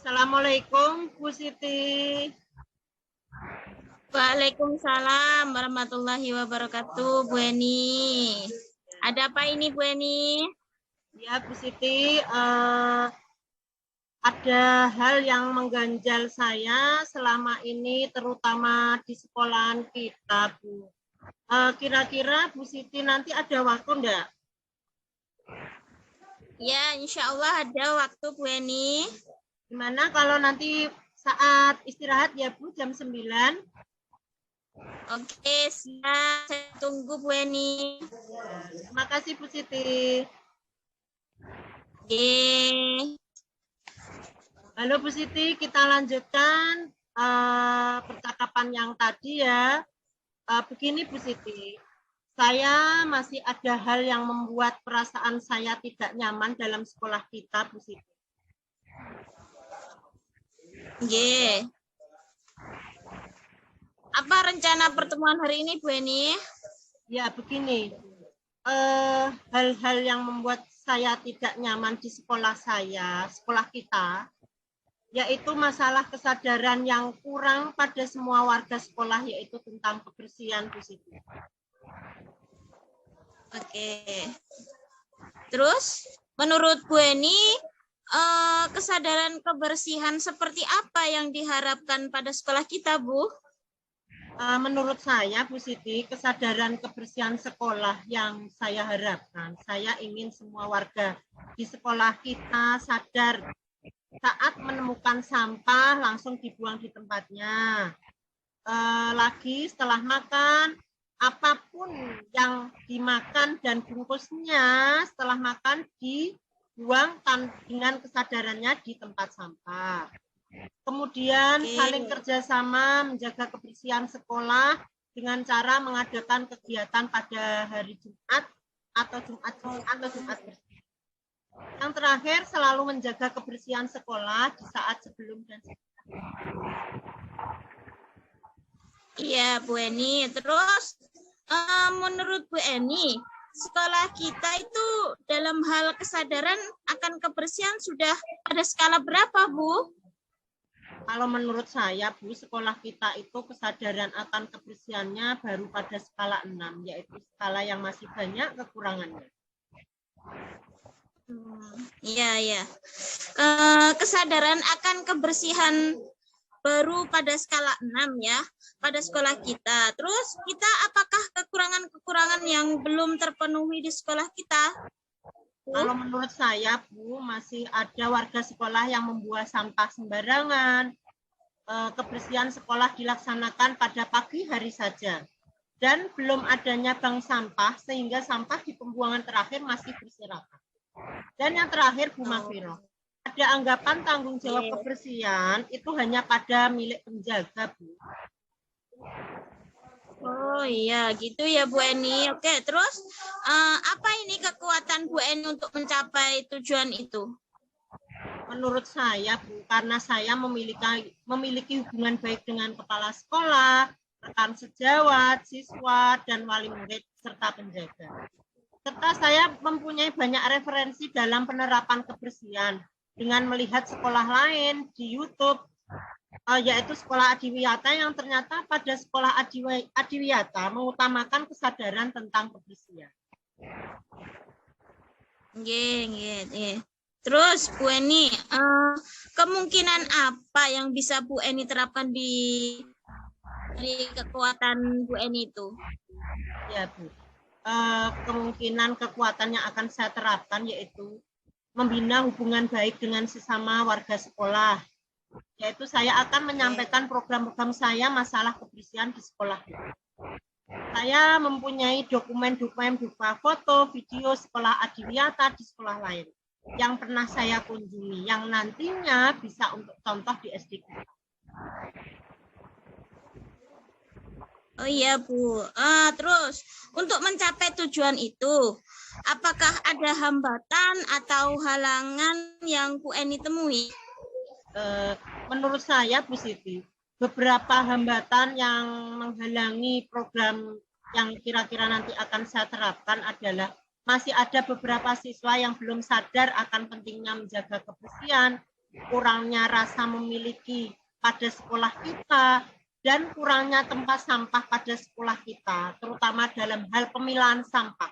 Assalamualaikum, Bu Siti. Waalaikumsalam warahmatullahi wabarakatuh, Bu Eni. Ada apa ini, Bu Eni? Ya, Bu Siti, ada hal yang mengganjal saya selama ini, terutama di sekolahan kita, Bu. Kira-kira Bu Siti nanti ada waktu enggak? Ya, insya Allah ada waktu, Bu Eni. Gimana kalau nanti saat istirahat ya, Bu, jam 9? Oke, siap. Saya tunggu, Bu Eni. Terima kasih, Bu Siti. Oke. Halo, Bu Siti, kita lanjutkan percakapan yang tadi ya. Begini, Bu Siti. Saya masih ada hal yang membuat perasaan saya tidak nyaman dalam sekolah kita, Bu Siti. Oke. Apa rencana pertemuan hari ini, Bu Eni? Ya, begini. Hal-hal yang membuat saya tidak nyaman di sekolah saya, sekolah kita, yaitu masalah kesadaran yang kurang pada semua warga sekolah, yaitu tentang kebersihan, Bu Siti. Oke. Terus, menurut Bu Eni, kesadaran kebersihan seperti apa yang diharapkan pada sekolah kita, Bu? Menurut saya, Bu Siti, kesadaran kebersihan sekolah yang saya harapkan, saya ingin semua warga di sekolah kita sadar saat menemukan sampah langsung dibuang di tempatnya. Lagi setelah makan, apapun yang dimakan dan bungkusnya setelah makan dibuang dengan kesadarannya di tempat sampah. Kemudian saling kerjasama menjaga kebersihan sekolah dengan cara mengadakan kegiatan pada hari Jumat atau Jumat bersih. Yang terakhir selalu menjaga kebersihan sekolah di saat sebelum dan sesudah. Iya, Bu Eni. Terus, menurut Bu Eni, sekolah kita itu dalam hal kesadaran akan kebersihan sudah pada skala berapa, Bu? Kalau menurut saya, Bu, sekolah kita itu kesadaran akan kebersihannya baru pada skala 6, yaitu skala yang masih banyak kekurangannya. Iya, iya. Kesadaran akan kebersihan baru pada skala 6 ya, pada sekolah kita. Terus kita apakah kekurangan-kekurangan yang belum terpenuhi di sekolah kita? Kalau menurut saya, Bu, masih ada warga sekolah yang membuang sampah sembarangan. Kebersihan sekolah dilaksanakan pada pagi hari saja. Dan belum adanya bank sampah, sehingga sampah di pembuangan terakhir masih berserakan. Dan yang terakhir, Bu Mafiro, ada anggapan tanggung jawab kebersihan itu hanya pada milik penjaga, Bu. Oh iya, gitu ya Bu Eni. Oke, terus apa ini kekuatan Bu Eni untuk mencapai tujuan itu? Menurut saya, Bu, karena saya memiliki hubungan baik dengan kepala sekolah, rekan sejawat, siswa, dan wali murid, serta penjaga. Serta saya mempunyai banyak referensi dalam penerapan kebersihan dengan melihat sekolah lain di YouTube, yaitu sekolah Adiwiyata yang ternyata pada sekolah Adiwiyata mengutamakan kesadaran tentang kebersihan. Terus Bu Eni, kemungkinan apa yang bisa Bu Eni terapkan di kekuatan Bu Eni itu? Ya, Bu. Kemungkinan kekuatan yang akan saya terapkan yaitu membina hubungan baik dengan sesama warga sekolah. Yaitu saya akan menyampaikan program-program saya masalah kebersihan di sekolah. Saya mempunyai dokumen-dokumen berupa foto, video sekolah Adiwiyata di sekolah lain yang pernah saya kunjungi, yang nantinya bisa untuk contoh di SD. Oh iya Bu. Terus untuk mencapai tujuan itu, apakah ada hambatan atau halangan yang Bu Eni temui? Menurut saya, Bu Siti, beberapa hambatan yang menghalangi program yang kira-kira nanti akan saya terapkan adalah masih ada beberapa siswa yang belum sadar akan pentingnya menjaga kebersihan kurangnya rasa memiliki pada sekolah kita, dan kurangnya tempat sampah pada sekolah kita, terutama dalam hal pemilahan sampah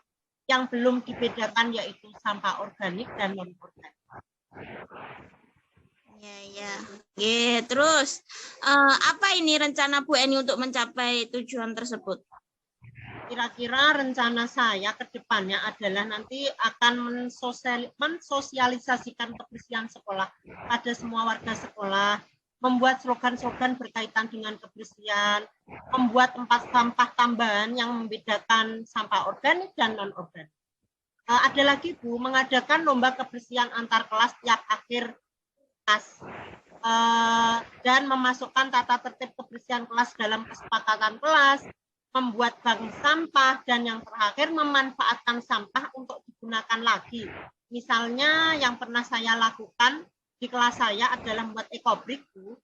yang belum dibedakan, yaitu sampah organik dan non-organik. Ya. Oke, terus apa ini rencana Bu Eni untuk mencapai tujuan tersebut? Kira-kira rencana saya ke depannya adalah nanti akan mensosialisasikan kebersihan sekolah pada semua warga sekolah, membuat slogan-slogan berkaitan dengan kebersihan, membuat tempat sampah tambahan yang membedakan sampah organik dan non-organik. Ada lagi Bu, mengadakan lomba kebersihan antar kelas tiap akhir kelas, dan memasukkan tata tertib kebersihan kelas dalam kesepakatan kelas, membuat bank sampah, dan yang terakhir memanfaatkan sampah untuk digunakan lagi. Misalnya yang pernah saya lakukan di kelas saya adalah membuat ekobrik, Bu.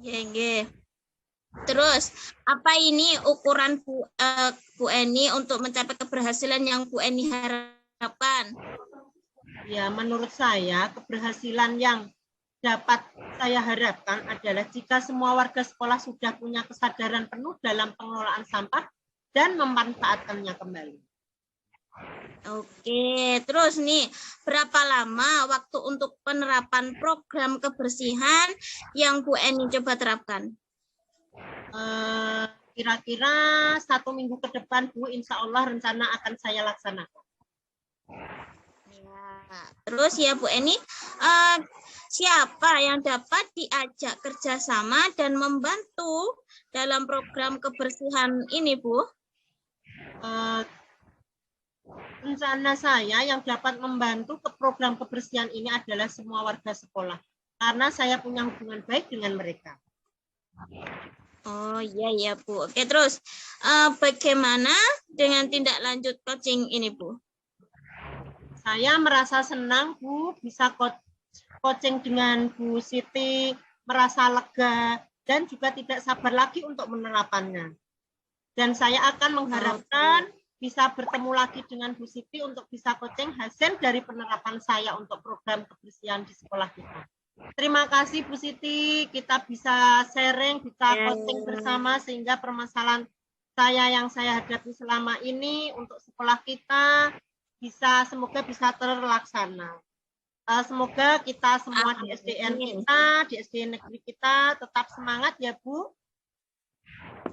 Ya. Terus, apa ini ukuran Bu Eni untuk mencapai keberhasilan yang Bu Eni harapkan? Ya, menurut saya keberhasilan yang dapat saya harapkan adalah jika semua warga sekolah sudah punya kesadaran penuh dalam pengelolaan sampah dan memanfaatkannya kembali. Oke, terus nih, berapa lama waktu untuk penerapan program kebersihan yang Bu Eni coba terapkan? Kira-kira 1 minggu ke depan, Bu, insya Allah rencana akan saya laksanakan. Ya, terus ya Bu Eni, siapa yang dapat diajak kerjasama dan membantu dalam program kebersihan ini, Bu? Rencana saya yang dapat membantu ke program kebersihan ini adalah semua warga sekolah, karena saya punya hubungan baik dengan mereka. Oh iya Bu. Oke, terus bagaimana dengan tindak lanjut coaching ini, Bu? Saya merasa senang, Bu, bisa coaching dengan Bu Siti, merasa lega, dan juga tidak sabar lagi untuk menerapannya. Dan saya akan mengharapkan bisa bertemu lagi dengan Bu Siti untuk bisa coaching hasil dari penerapan saya untuk program kebersihan di sekolah kita. Terima kasih Bu Siti, kita bisa sharing, bisa coaching bersama sehingga permasalahan saya yang saya hadapi selama ini untuk sekolah kita semoga bisa terlaksana. Semoga kita semua di SDN kita, di SDN negeri kita tetap semangat ya Bu.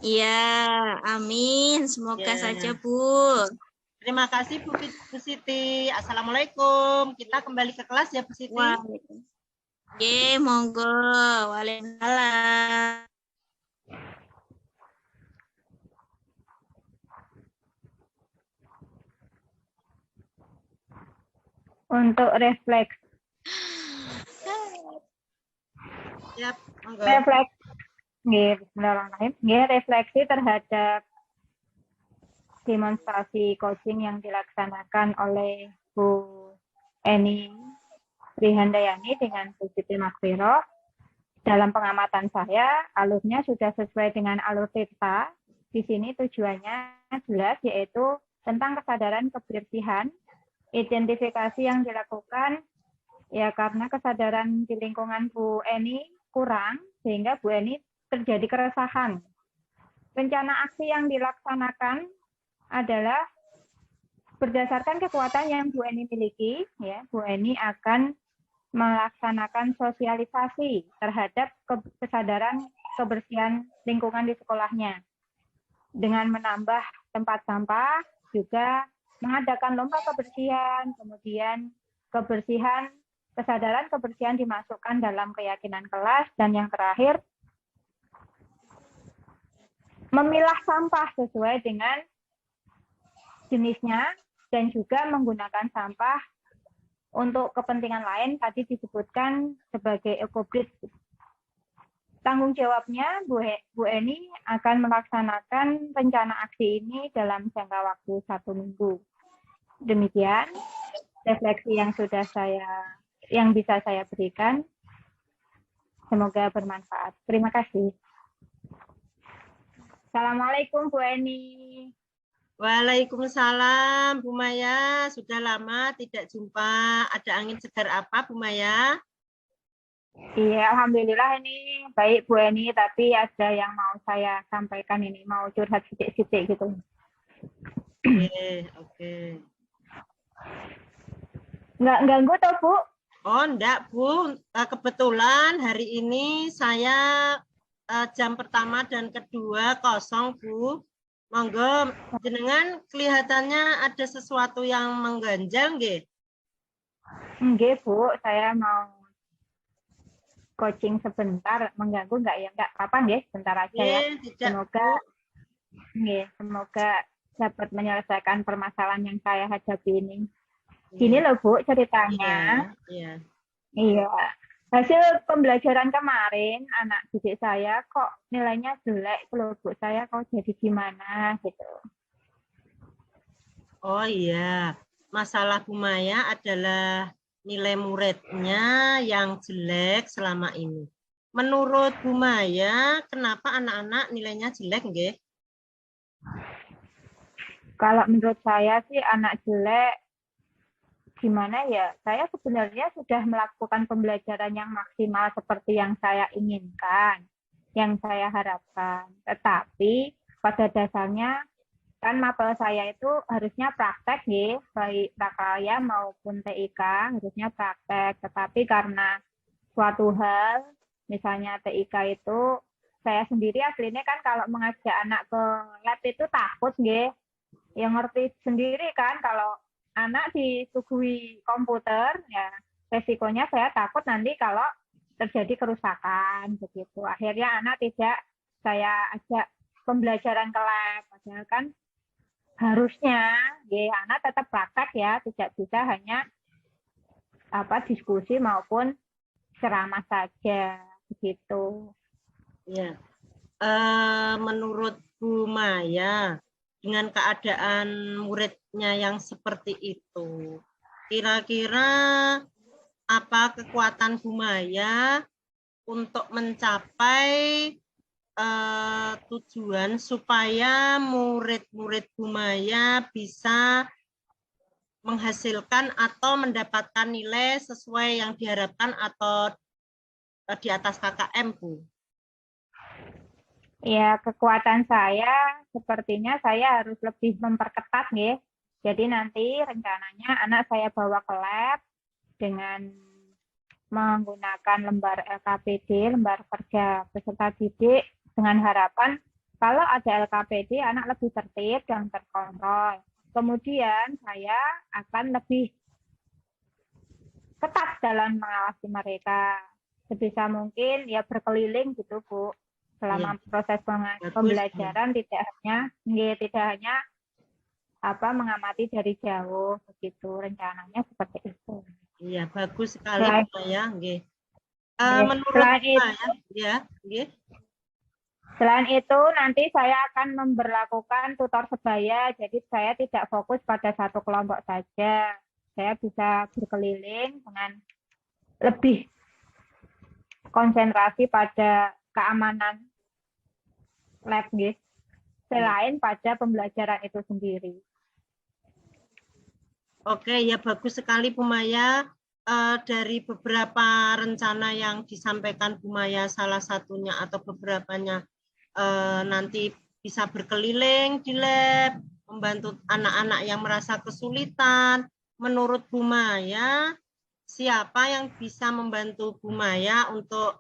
Iya, amin. Semoga saja Bu. Terima kasih Bu Siti. Assalamualaikum. Kita kembali ke kelas ya Bu Siti. Oke, monggo. Waalaikumsalam. Untuk refleks. Yap, refleks. Bismillahirrahmanirrahim. Refleksi terhadap demonstrasi coaching yang dilaksanakan oleh Bu Eni Rihandayani dengan Bu Siti Makfiro. Dalam pengamatan saya, alurnya sudah sesuai dengan alur Tirta. Di sini tujuannya jelas, yaitu tentang kesadaran kebersihan. Identifikasi yang dilakukan ya karena kesadaran di lingkungan Bu Eni kurang, sehingga Bu Eni terjadi keresahan. Rencana aksi yang dilaksanakan adalah berdasarkan kekuatan yang Bu Eni miliki, ya, Bu Eni akan melaksanakan sosialisasi terhadap kesadaran kebersihan lingkungan di sekolahnya dengan menambah tempat sampah, juga mengadakan lomba kebersihan, kemudian kesadaran kebersihan dimasukkan dalam keyakinan kelas, dan yang terakhir memilah sampah sesuai dengan jenisnya dan juga menggunakan sampah untuk kepentingan lain tadi disebutkan sebagai ekobrik. Tanggung jawabnya Bu Eni akan melaksanakan rencana aksi ini dalam jangka waktu 1 minggu. Demikian refleksi yang bisa saya berikan. Semoga bermanfaat. Terima kasih. Assalamualaikum Bu Eni. Waalaikumsalam, Bu Maya. Sudah lama tidak jumpa. Ada angin segar apa, Bu Maya? Iya, alhamdulillah ini baik Bu Eni, tapi ada yang mau saya sampaikan ini, mau curhat sedikit-sedikit gitu. Oke. Nggak ganggu toh Bu? Oh, enggak, Bu. Kebetulan hari ini saya jam pertama dan kedua kosong, Bu. Monggo, jenengan kelihatannya ada sesuatu yang mengganjal, nggih? Nggih Bu, saya mau coaching sebentar, mengganggu nggak ya? Nggak apa-apa nggih, sebentar aja ya. Tidak, Semoga, Bu. nggih, semoga dapat menyelesaikan permasalahan yang saya hadapi ini. Gini loh Bu, ceritanya. Iya. Iya. Hasil pembelajaran kemarin, anak didik saya kok nilainya jelek, loh Bu, saya kok jadi gimana gitu. Oh iya, masalah Bu Maya adalah nilai muridnya yang jelek selama ini. Menurut Bu Maya, kenapa anak-anak nilainya jelek, nggih? Kalau menurut saya sih anak jelek, gimana ya, saya sebenarnya sudah melakukan pembelajaran yang maksimal seperti yang saya inginkan, yang saya harapkan. Tetapi pada dasarnya kan mapel saya itu harusnya praktek ya, baik prakarya maupun TIK harusnya praktek. Tetapi karena suatu hal, misalnya TIK itu, saya sendiri aslinya kan kalau mengajak anak ke lab itu takut nggih. Yang ngerti sendiri kan kalau anak disuguhi komputer, ya resikonya saya takut nanti kalau terjadi kerusakan begitu. Akhirnya anak tidak saya ajak pembelajaran ke lab, padahal kan harusnya ya anak tetap praktek ya, tidak bisa hanya diskusi maupun ceramah saja begitu. Ya. Menurut Bu Maya, dengan keadaan muridnya yang seperti itu, kira-kira apa kekuatan Bu Maya untuk mencapai tujuan supaya murid-murid Bu Maya bisa menghasilkan atau mendapatkan nilai sesuai yang diharapkan atau di atas KKM, Bu? Ya, kekuatan saya sepertinya saya harus lebih memperketat nih. Jadi nanti rencananya anak saya bawa ke lab dengan menggunakan lembar LKPD, lembar kerja peserta didik, dengan harapan kalau ada LKPD anak lebih tertib dan terkontrol. Kemudian saya akan lebih ketat dalam mengawasi mereka. Sebisa mungkin ya berkeliling gitu Bu. Selama proses pembelajaran tidak hanya mengamati dari jauh begitu, rencananya seperti itu. Iya, bagus sekali Bu ya, nggih. Menurut Selain itu nanti saya akan memberlakukan tutor sebaya, jadi saya tidak fokus pada satu kelompok saja. Saya bisa berkeliling dengan lebih konsentrasi pada keamanan lab guys, selain pada pembelajaran itu sendiri. Oke, ya bagus sekali Bu Maya. Dari beberapa rencana yang disampaikan Bu Maya, salah satunya atau beberapanya nanti bisa berkeliling di lab, membantu anak-anak yang merasa kesulitan. Menurut Bu Maya, siapa yang bisa membantu Bu Maya untuk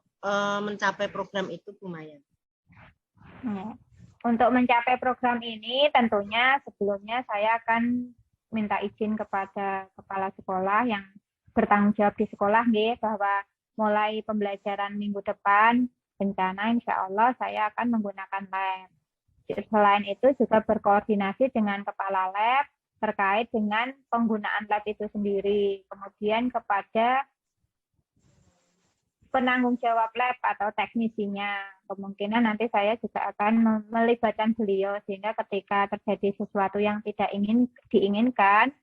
mencapai program itu, Bu Maya? Untuk mencapai program ini tentunya sebelumnya saya akan minta izin kepada kepala sekolah yang bertanggung jawab di sekolah nih, bahwa mulai pembelajaran minggu depan rencana insya Allah saya akan menggunakan lab. Selain itu juga berkoordinasi dengan kepala lab terkait dengan penggunaan lab itu sendiri. Kemudian kepada penanggung jawab lab atau teknisinya, kemungkinan nanti saya juga akan melibatkan beliau sehingga ketika terjadi sesuatu yang tidak diinginkan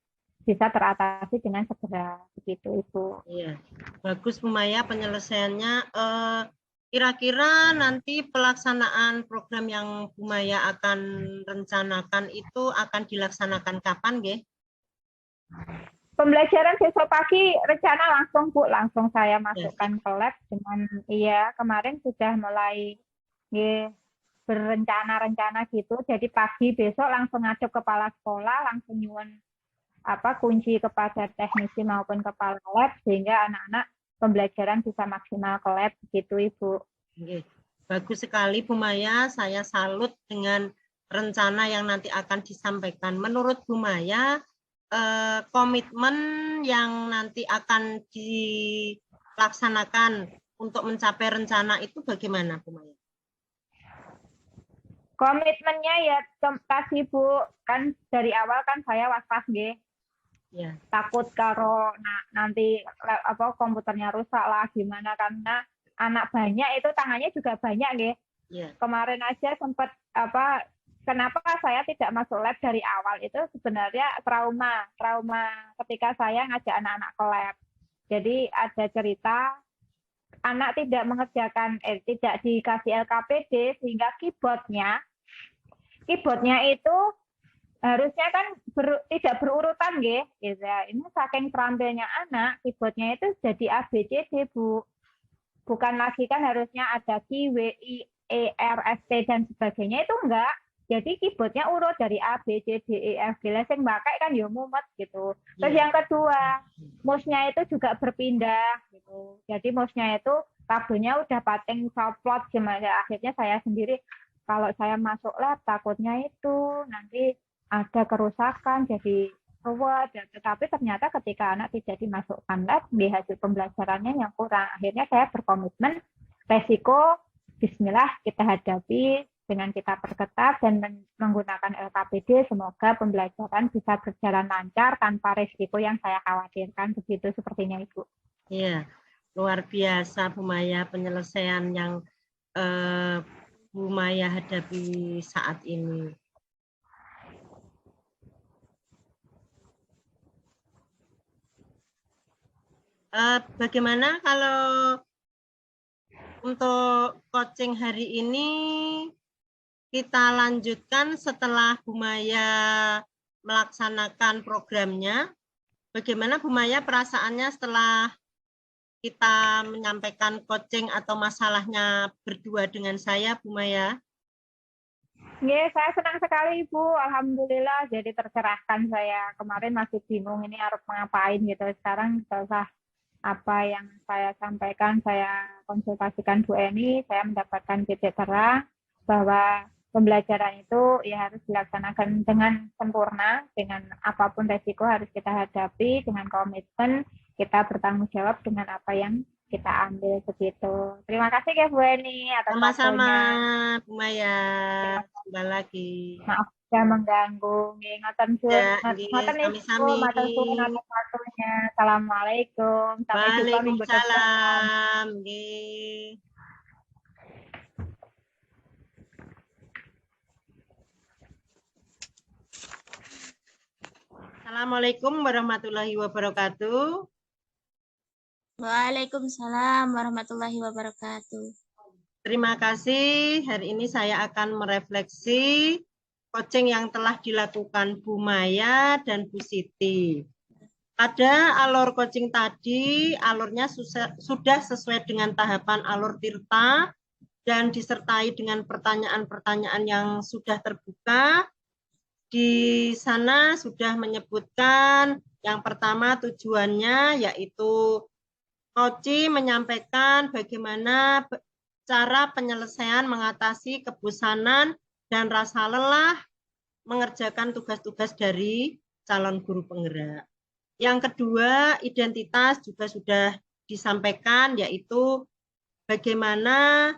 bisa teratasi dengan segera begitu Ibu. Iya, bagus Bu Maya penyelesaiannya. Kira-kira nanti pelaksanaan program yang Bu Maya akan rencanakan itu akan dilaksanakan kapan, nggih? Pembelajaran besok pagi rencana langsung Bu, langsung saya masukkan ke lab dengan kemarin sudah mulai berencana-rencana gitu. Jadi pagi besok langsung ngajak kepala sekolah, langsung nyuwun kunci kepada teknisi maupun kepala lab sehingga anak-anak pembelajaran bisa maksimal ke lab gitu Ibu. Oke. Bagus sekali Bu Maya, saya salut dengan rencana yang nanti akan disampaikan. Menurut Bu Maya, komitmen yang nanti akan dilaksanakan untuk mencapai rencana itu bagaimana Bu Maya? Komitmennya ya tadi Bu, kan dari awal kan saya was-was nggih. Ya. Takut kalau nanti komputernya rusak lah gimana, karena anak banyak itu tangannya juga banyak nggih. Ya. Kemarin aja sempat kenapa saya tidak masuk lab dari awal itu sebenarnya trauma ketika saya ngajak anak-anak ke lab. Jadi ada cerita anak tidak mengerjakan tidak dikasih LKPD sehingga keyboardnya itu harusnya kan tidak berurutan nggih, gitu ya. Ini saking terampilnya anak, keyboardnya itu jadi ABCD Bu. Bukan lagi kan harusnya ada Q, W, I, E, R, S, T dan sebagainya, itu enggak. Jadi keyboardnya urut dari A, B, C, D, E, F, G, sing pakai kan ya mumet gitu. Terus yang kedua, mouse-nya itu juga berpindah gitu. Jadi mouse-nya itu kabelnya udah pating coplot, akhirnya saya sendiri kalau saya masuk lab takutnya itu nanti ada kerusakan jadi ruwet, tetapi ternyata ketika anak tidak dimasukkan lab di hasil pembelajarannya yang kurang, akhirnya saya berkomitmen resiko bismillah kita hadapi dengan kita perketat dan menggunakan LKPD, semoga pembelajaran bisa berjalan lancar tanpa resiko yang saya khawatirkan, begitu sepertinya Ibu. Iya, luar biasa Bu Maya penyelesaian yang Bu Maya hadapi saat ini. Bagaimana kalau untuk coaching hari ini kita lanjutkan setelah Bu Maya melaksanakan programnya? Bagaimana Bu Maya perasaannya setelah kita menyampaikan coaching atau masalahnya berdua dengan saya, Bu Maya? Ya, saya senang sekali Ibu, alhamdulillah jadi tercerahkan saya. Kemarin masih bingung ini harus ngapain gitu. Sekarang setelah apa yang saya sampaikan, saya konsultasikan Bu Eni, saya mendapatkan titik terang bahwa pembelajaran itu ya harus dilaksanakan dengan sempurna, dengan apapun resiko harus kita hadapi, dengan komitmen kita bertanggung jawab dengan apa yang kita ambil begitu. Terima kasih ya Bu Eni atas Sama-sama waktunya. Bu Maya. Kembali lagi. Maaf sudah mengganggu. Ngoten Sami-sami. atas waktunya. Assalamualaikum. Sampai jumpa minggu depan. Waalaikumsalam. Assalamualaikum warahmatullahi wabarakatuh. Waalaikumsalam warahmatullahi wabarakatuh. Terima kasih. Hari ini saya akan merefleksi coaching yang telah dilakukan Bu Maya dan Bu Siti. Pada alur coaching tadi, alurnya sudah sesuai dengan tahapan alur Tirta dan disertai dengan pertanyaan-pertanyaan yang sudah terbuka. Di sana sudah menyebutkan yang pertama tujuannya yaitu Coach menyampaikan bagaimana cara penyelesaian mengatasi kebosanan dan rasa lelah mengerjakan tugas-tugas dari calon guru penggerak. Yang kedua, identitas juga sudah disampaikan, yaitu bagaimana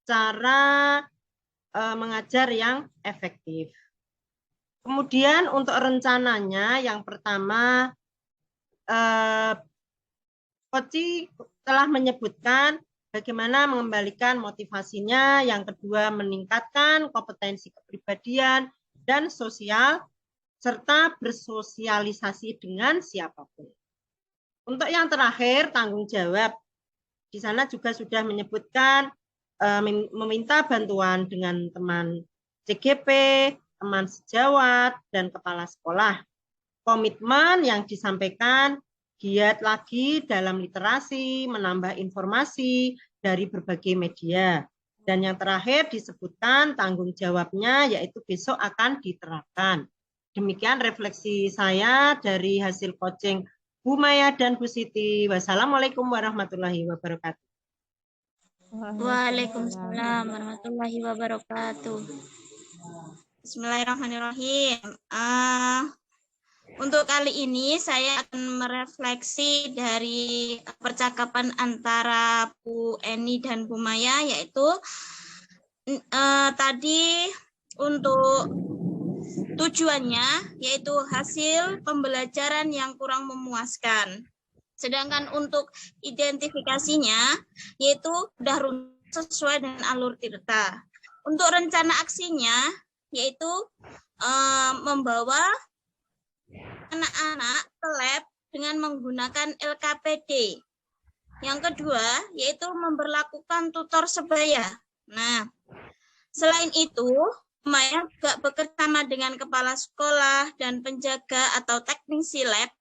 cara mengajar yang efektif. Kemudian untuk rencananya, yang pertama, Coach telah menyebutkan bagaimana mengembalikan motivasinya, yang kedua meningkatkan kompetensi kepribadian dan sosial, serta bersosialisasi dengan siapapun. Untuk yang terakhir, tanggung jawab. Di sana juga sudah menyebutkan meminta bantuan dengan teman CGP, teman sejawat, dan kepala sekolah. Komitmen yang disampaikan giat lagi dalam literasi, menambah informasi dari berbagai media. Dan yang terakhir disebutkan tanggung jawabnya yaitu besok akan diterapkan. Demikian refleksi saya dari hasil coaching Bu Maya dan Bu Siti. Wassalamualaikum warahmatullahi wabarakatuh. Waalaikumsalam warahmatullahi wabarakatuh. Bismillahirrahmanirrahim. Untuk kali ini saya akan merefleksi dari percakapan antara Bu Eni dan Bu Maya, yaitu tadi untuk tujuannya yaitu hasil pembelajaran yang kurang memuaskan. Sedangkan untuk identifikasinya yaitu sudah sesuai dengan alur Tirta. Untuk rencana aksinya yaitu membawa anak-anak ke lab dengan menggunakan LKPD. Yang kedua yaitu memberlakukan tutor sebaya. Nah, selain itu Maya juga bekerjasama dengan kepala sekolah dan penjaga atau teknisi lab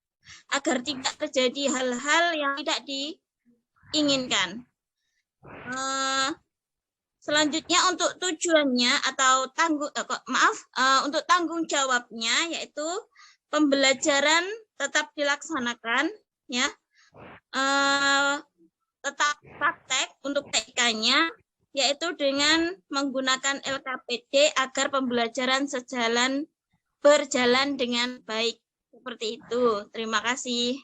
agar tidak terjadi hal-hal yang tidak diinginkan. Selanjutnya untuk tujuannya atau untuk tanggung jawabnya yaitu pembelajaran tetap dilaksanakan, ya, tetap praktek untuk TK-nya yaitu dengan menggunakan LKPD agar pembelajaran berjalan dengan baik. Seperti itu. Terima kasih.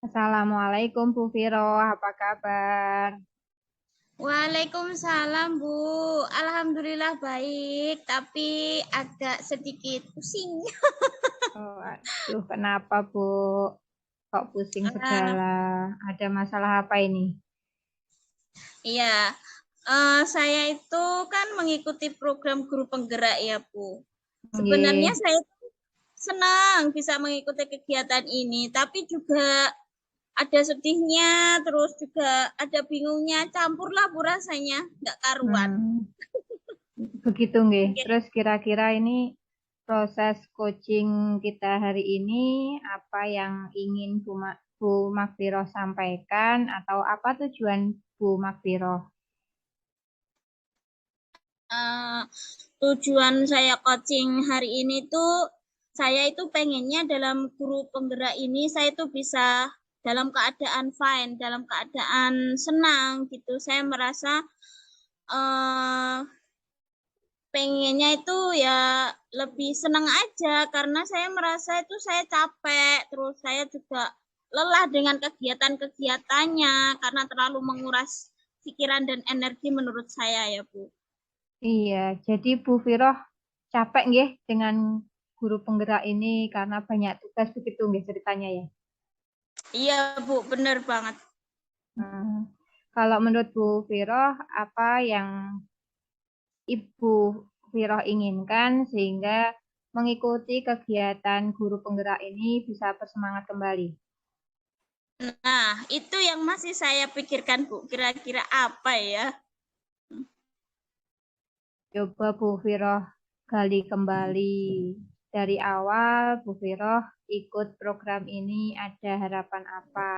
Assalamualaikum Bu Viro, apa kabar? Waalaikumsalam Bu. Alhamdulillah baik, tapi agak sedikit pusing. Oh, aduh, kenapa Bu? Kok pusing segala? Ada masalah apa ini? Iya, saya itu kan mengikuti program guru penggerak ya Bu. Sebenarnya saya senang bisa mengikuti kegiatan ini, tapi juga ada sedihnya, terus juga ada bingungnya, campur lah Bu rasanya, nggak karuan. Begitu nggih. Terus kira-kira ini proses coaching kita hari ini apa yang ingin Bu Makfiroh sampaikan atau apa tujuan Bu Makfiroh? Tujuan saya coaching hari ini tuh saya itu pengennya dalam guru penggerak ini saya itu bisa dalam keadaan fine, dalam keadaan senang gitu. Saya merasa pengennya itu ya lebih senang aja karena saya merasa itu saya capek, terus saya juga lelah dengan kegiatan-kegiatannya karena terlalu menguras pikiran dan energi menurut saya ya Bu. Iya, jadi Bu Viroh capek nggih dengan guru penggerak ini karena banyak tugas begitu nggih ceritanya ya? Iya Bu, benar banget. Kalau menurut Bu Viroh, apa yang Ibu Viroh inginkan sehingga mengikuti kegiatan guru penggerak ini bisa bersemangat kembali? Nah, itu yang masih saya pikirkan Bu, kira-kira apa ya? Coba Bu Viroh gali kembali. Dari awal Bu Viroh ikut program ini ada harapan apa?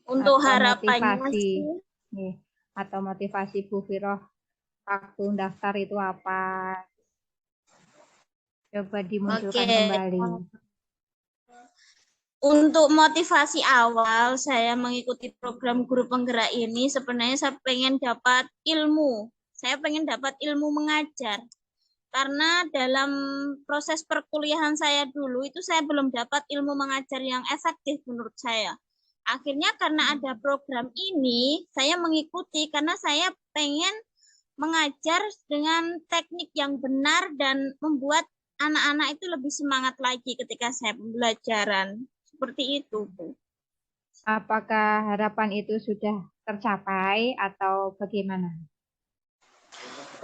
Untuk atau harapannya motivasi sih, atau motivasi Bu Viroh waktu daftar itu apa? Coba dimunculkan kembali. Untuk motivasi awal saya mengikuti program guru penggerak ini sebenarnya saya pengen dapat ilmu. Saya pengen dapat ilmu mengajar. Karena dalam proses perkuliahan saya dulu itu saya belum dapat ilmu mengajar yang efektif menurut saya. Akhirnya karena ada program ini, saya mengikuti karena saya pengen mengajar dengan teknik yang benar dan membuat anak-anak itu lebih semangat lagi ketika saya pembelajaran. Seperti itu, Bu. Apakah harapan itu sudah tercapai atau bagaimana?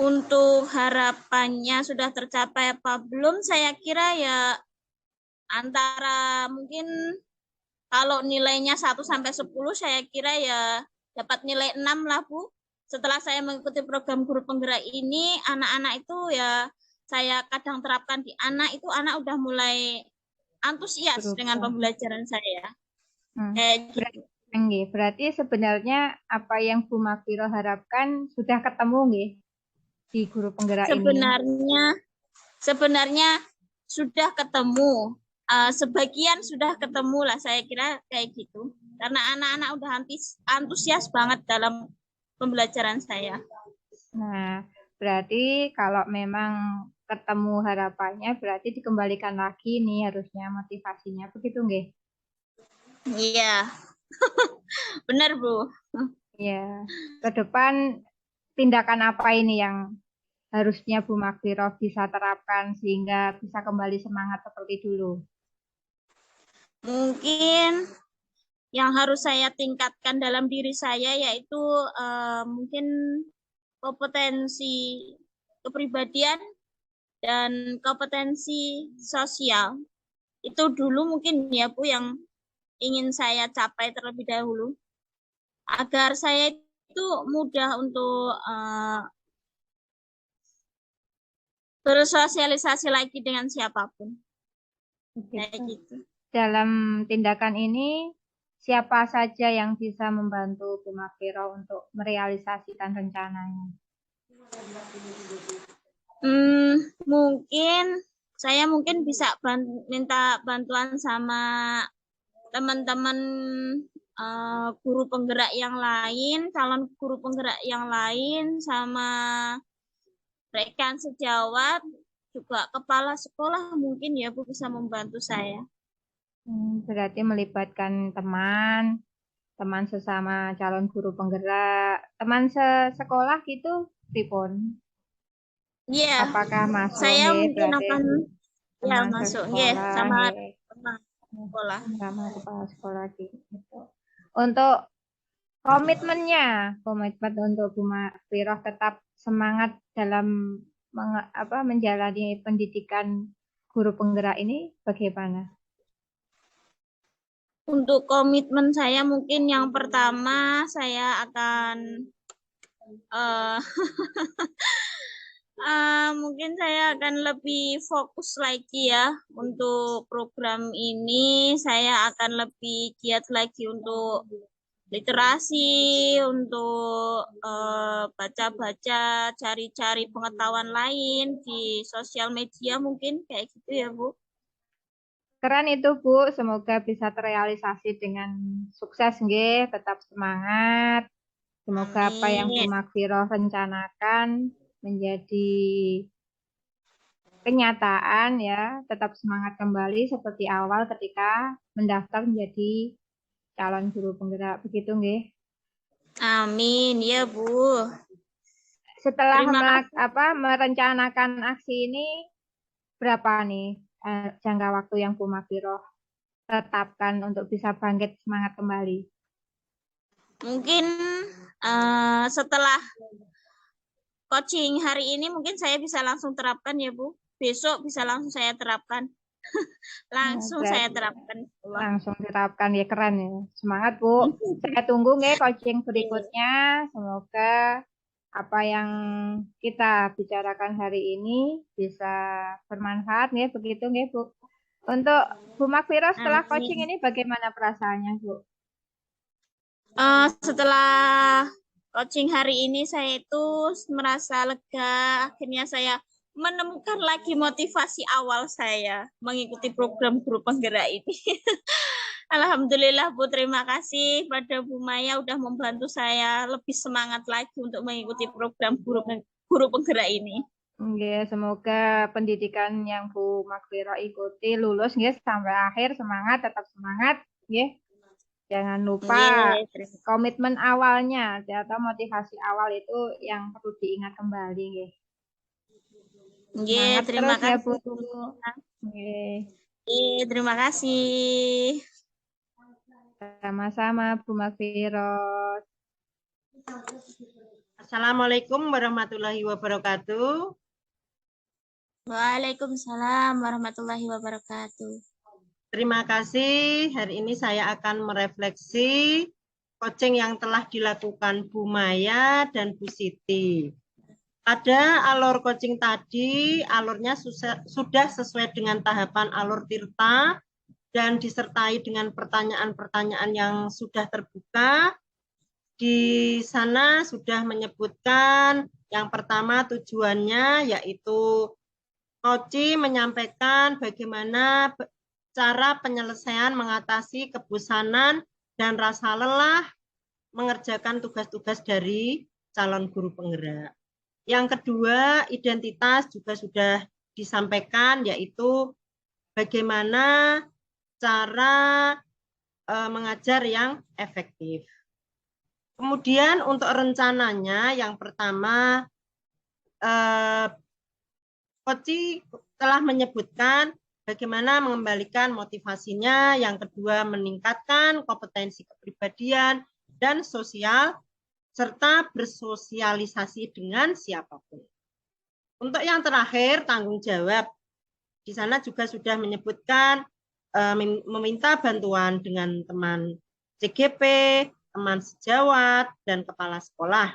Untuk harapannya sudah tercapai apa belum? Saya kira ya antara mungkin kalau nilainya 1 sampai 10 saya kira ya dapat nilai 6 lah, Bu. Setelah saya mengikuti program guru penggerak ini, anak-anak itu ya saya kadang terapkan di anak itu anak udah mulai antusias dengan Berubah. pembelajaran saya. Hmm. Kayak gitu. Berarti sebenarnya apa yang Bu Makfiro harapkan sudah ketemu nggih di guru penggerak ini? Sebenarnya sudah ketemu. Sebagian sudah ketemu lah saya kira kayak gitu. Karena anak-anak udah antusias banget dalam pembelajaran saya. Nah, berarti kalau memang ketemu harapannya berarti dikembalikan lagi nih harusnya motivasinya begitu nggih? Iya. Benar, Bu. Ya, ke depan tindakan apa ini yang harusnya Bu Makfiro bisa terapkan sehingga bisa kembali semangat seperti dulu? Mungkin yang harus saya tingkatkan dalam diri saya yaitu mungkin kompetensi kepribadian dan kompetensi sosial. Itu dulu mungkin ya Bu yang ingin saya capai terlebih dahulu. Agar saya itu mudah untuk bersosialisasi lagi dengan siapapun. Kayak gitu. Dalam tindakan ini, siapa saja yang bisa membantu Bu Makfiro untuk merealisasikan rencananya? Mungkin saya bisa minta bantuan sama teman-teman guru penggerak yang lain, calon guru penggerak yang lain, sama rekan sejawat, juga kepala sekolah mungkin ya Bu bisa membantu saya. Berarti melibatkan teman sesama calon guru penggerak, teman sekolah gitu, Pripun? Iya. Apakah masuk? Saya mungkin berarti akan ya teman masuk sekolah, sama teman sekolah. sama kepala sekolah gitu. Untuk komitmen untuk Bu Makfiro tetap semangat dalam menjalani pendidikan guru penggerak ini bagaimana? Untuk komitmen saya mungkin yang pertama saya akan mungkin saya akan lebih fokus lagi ya untuk program ini. Saya akan lebih giat lagi untuk literasi, untuk baca-baca, cari-cari pengetahuan lain di sosial media mungkin kayak gitu ya Bu. Keren itu Bu, semoga bisa terrealisasi dengan sukses nggih, tetap semangat. Semoga apa yang Bu Makfiro rencanakan menjadi kenyataan ya, tetap semangat kembali seperti awal ketika mendaftar menjadi calon guru penggerak, begitu nggih? Amin ya Bu. Setelah merencanakan aksi ini, berapa nih jangka waktu yang Bu Makfiro tetapkan untuk bisa bangkit semangat kembali? Mungkin setelah coaching hari ini mungkin saya bisa langsung terapkan ya Bu. Besok bisa langsung saya terapkan. Saya terapkan. Langsung diterapkan ya, keren ya. Semangat Bu. Saya tunggu nih coaching berikutnya. Semoga apa yang kita bicarakan hari ini bisa bermanfaat nih, begitu nih Bu. Untuk Bu Makfiro setelah coaching ini bagaimana perasaannya Bu? Setelah coaching hari ini saya itu merasa lega. Akhirnya saya menemukan lagi motivasi awal saya mengikuti program guru penggerak ini. Alhamdulillah Bu, terima kasih pada Bu Maya udah membantu saya lebih semangat lagi untuk mengikuti program guru penggerak ini. Ya, semoga pendidikan yang Bu Makfiro ikuti lulus ya sampai akhir, semangat, tetap semangat ya. Jangan lupa komitmen awalnya atau motivasi awal itu yang perlu diingat kembali ya. Terima kasih Bu. Terima kasih. Sama-sama Bu Makfiro. Assalamualaikum warahmatullahi wabarakatuh. Waalaikumsalam warahmatullahi wabarakatuh. Terima kasih. Hari ini saya akan merefleksi coaching yang telah dilakukan Bu Maya dan Bu Siti. Pada alur coaching tadi, alurnya sudah sesuai dengan tahapan alur Tirta dan disertai dengan pertanyaan-pertanyaan yang sudah terbuka. Di sana sudah menyebutkan yang pertama tujuannya yaitu Koci menyampaikan bagaimana cara penyelesaian mengatasi kebosanan dan rasa lelah mengerjakan tugas-tugas dari calon guru penggerak. Yang kedua, identitas juga sudah disampaikan, yaitu bagaimana cara mengajar yang efektif. Kemudian untuk rencananya, yang pertama, Koci telah menyebutkan bagaimana mengembalikan motivasinya, yang kedua meningkatkan kompetensi kepribadian dan sosial, serta bersosialisasi dengan siapapun. Untuk yang terakhir, tanggung jawab. Di sana juga sudah menyebutkan meminta bantuan dengan teman CGP, teman sejawat, dan kepala sekolah.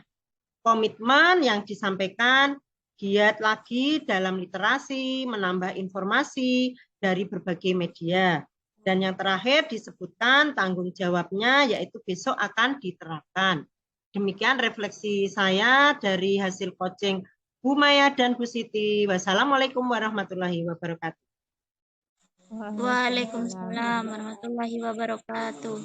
Komitmen yang disampaikan giat lagi dalam literasi, menambah informasi dari berbagai media. Dan yang terakhir disebutkan tanggung jawabnya yaitu besok akan diterapkan. Demikian refleksi saya dari hasil coaching Bu Maya dan Bu Siti. Wassalamualaikum warahmatullahi wabarakatuh. Waalaikumsalam warahmatullahi wabarakatuh.